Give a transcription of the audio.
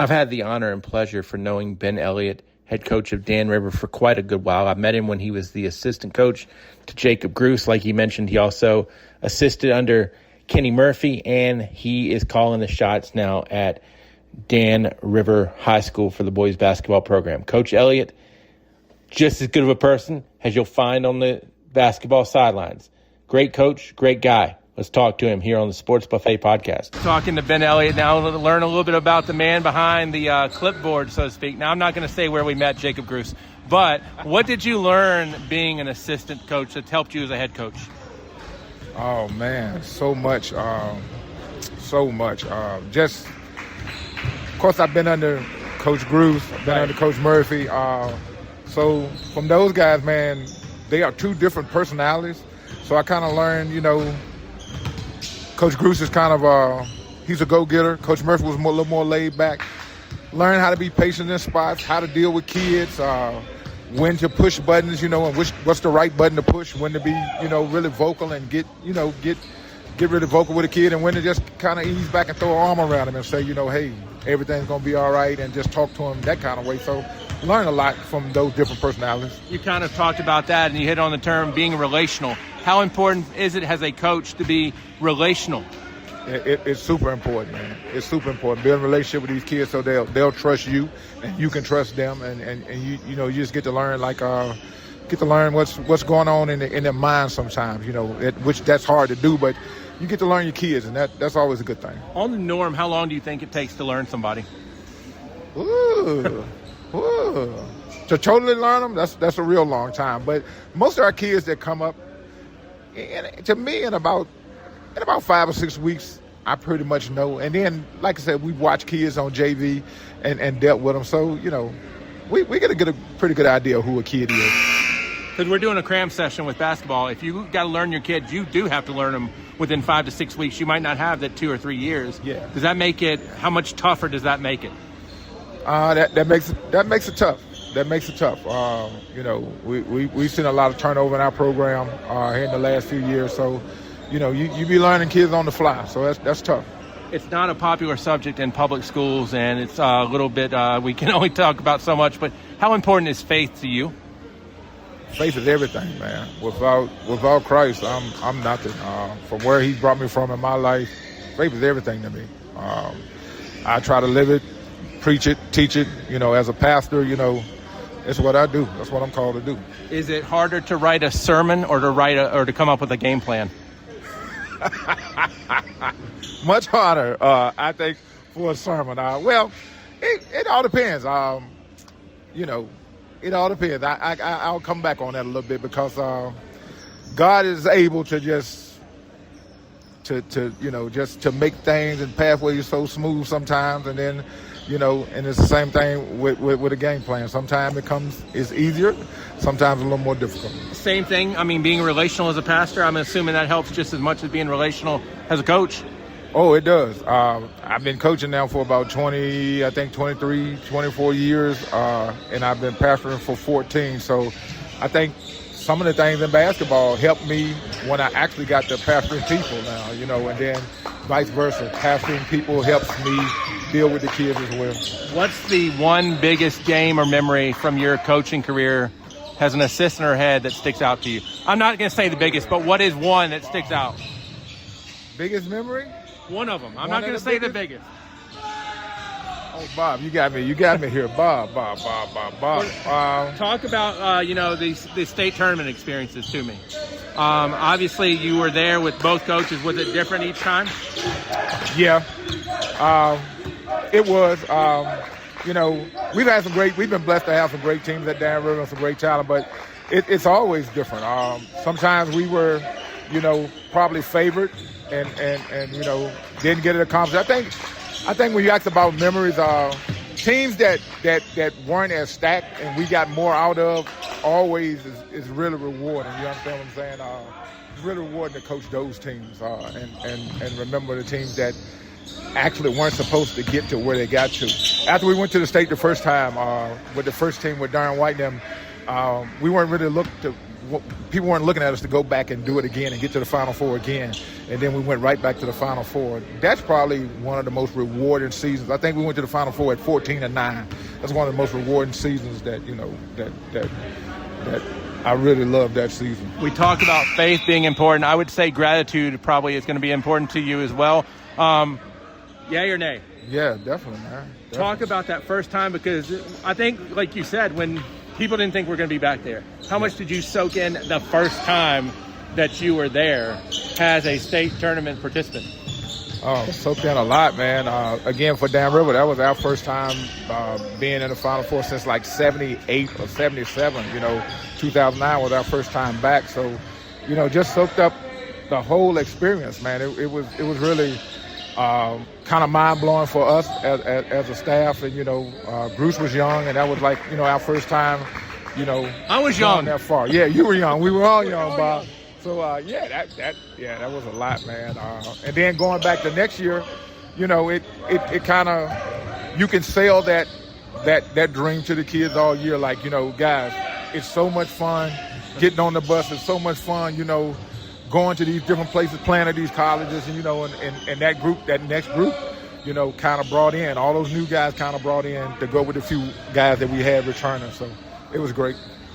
I've had the honor and pleasure for knowing Ben Elliott, head coach of Dan River, for quite a good while. I met him when he was the assistant coach to Jacob Gruce. Like he mentioned, he also assisted under Kenny Murphy, and he is calling the shots now at Dan River High School for the boys basketball program. Coach Elliott, just as good of a person as you'll find on the basketball sidelines. Great coach, great guy. Let's talk to him here on the Sports Buffet podcast. Talking to Ben Elliott now to learn a little bit about the man behind the clipboard, so to speak. Now, I'm not going to say where we met Jacob Gruce, but what did you learn being an assistant coach that's helped you as a head coach? Oh, man, so much. Of course, I've been under Coach Gruce, I've been under Coach Murphy. So from those guys, man, they are two different personalities. So I kind of learned, Coach Gruce is kind of he's a go-getter. Coach Murphy was a little more laid back. Learn how to be patient in spots, how to deal with kids, when to push buttons, and what's the right button to push, when to be, really vocal and get really vocal with a kid, and when to just kind of ease back and throw an arm around him and say, hey, everything's going to be all right, and just talk to him that kind of way. So learn a lot from those different personalities. You kind of talked about that, and you hit on the term being relational. How important is it as a coach to be relational? It's super important, man. It's super important. Build a relationship with these kids so they'll trust you and you can trust them, and you just get to learn what's going on in their minds sometimes. Which that's hard to do, but you get to learn your kids, and that's always a good thing. On the norm, how long do you think it takes to learn somebody? Ooh. To totally learn them, that's a real long time. But most of our kids that come up, to me, in about 5 or 6 weeks, I pretty much know. And then, like I said, we watch kids on JV and dealt with them. So, we get to get a pretty good idea of who a kid is. Because we're doing a cram session with basketball. If you got to learn your kids, you do have to learn them within 5 to 6 weeks. You might not have that 2 or 3 years. Yeah. Does that make it, how much tougher does that make it? That makes it tough. That makes it tough. We've seen a lot of turnover in our program here in the last few years. So, you be learning kids on the fly. So that's tough. It's not a popular subject in public schools, and it's a little bit, we can only talk about so much. But how important is faith to you? Faith is everything, man. Without Christ, I'm nothing. From where He brought me from in my life, faith is everything to me. I try to live it, preach it, teach it. As a pastor, it's what I do. That's what I'm called to do. Is it harder to write a sermon or to come up with a game plan? Much harder, I think, for a sermon. It all depends. It all depends. I'll come back on that a little bit because God is able to just to make things and pathways so smooth sometimes, and then. And it's the same thing with a game plan. Sometimes it's easier, sometimes a little more difficult. Same thing. I mean, being relational as a pastor, I'm assuming that helps just as much as being relational as a coach. Oh, it does. I've been coaching now for about 23, 24 years, and I've been pastoring for 14. So I think some of the things in basketball helped me when I actually got to pastoring people now, and then vice versa. Pastoring people helps me deal with the kids as well. What's the one biggest game or memory from your coaching career as an assistant or head that sticks out to you? I'm not going to say the biggest, but what is one that sticks out? Biggest memory? One of them. I'm not going to say the biggest. Oh, Bob, you got me here. Bob. Talk about, the state tournament experiences to me. Obviously, you were there with both coaches. Was it different each time? Yeah. It was. We've been blessed to have some great teams at Dan River and some great talent, but it's always different. Sometimes we were, probably favored and didn't get it accomplished. I think when you ask about memories, teams that weren't as stacked and we got more out of always is really rewarding. You understand what I'm saying? It's really rewarding to coach those teams and remember the teams that actually weren't supposed to get to where they got to. After we went to the state the first time with the first team with Darren White and them, we weren't really people weren't looking at us to go back and do it again and get to the Final Four again. And then we went right back to the Final Four. That's probably one of the most rewarding seasons. I think we went to the Final Four at 14-9. That's one of the most rewarding seasons that I really loved that season. We talked about faith being important. I would say gratitude probably is going to be important to you as well. Yay or nay? Yeah, definitely, man. Definitely. Talk about that first time, because I think, like you said, when people didn't think we're going to be back there, how much did you soak in the first time that you were there as a state tournament participant? Oh, soaked in a lot, man. Again, for Dan River, that was our first time being in the Final Four since like 78 or 77. 2009 was our first time back. So, just soaked up the whole experience, man. It was really kind of mind-blowing for us as a staff. And, Bruce was young, and that was like, our first time, I was young. That far. Yeah, you were young. We were all young, Bob. So, that was a lot, man. And then going back the next year, it kind of, you can sell that dream to the kids all year. Like, guys, it's so much fun getting on the bus. It's so much fun, going to these different places, playing at these colleges, and that next group, kind of brought in all those new guys, kind of brought in to go with the few guys that we had returning. So it was great.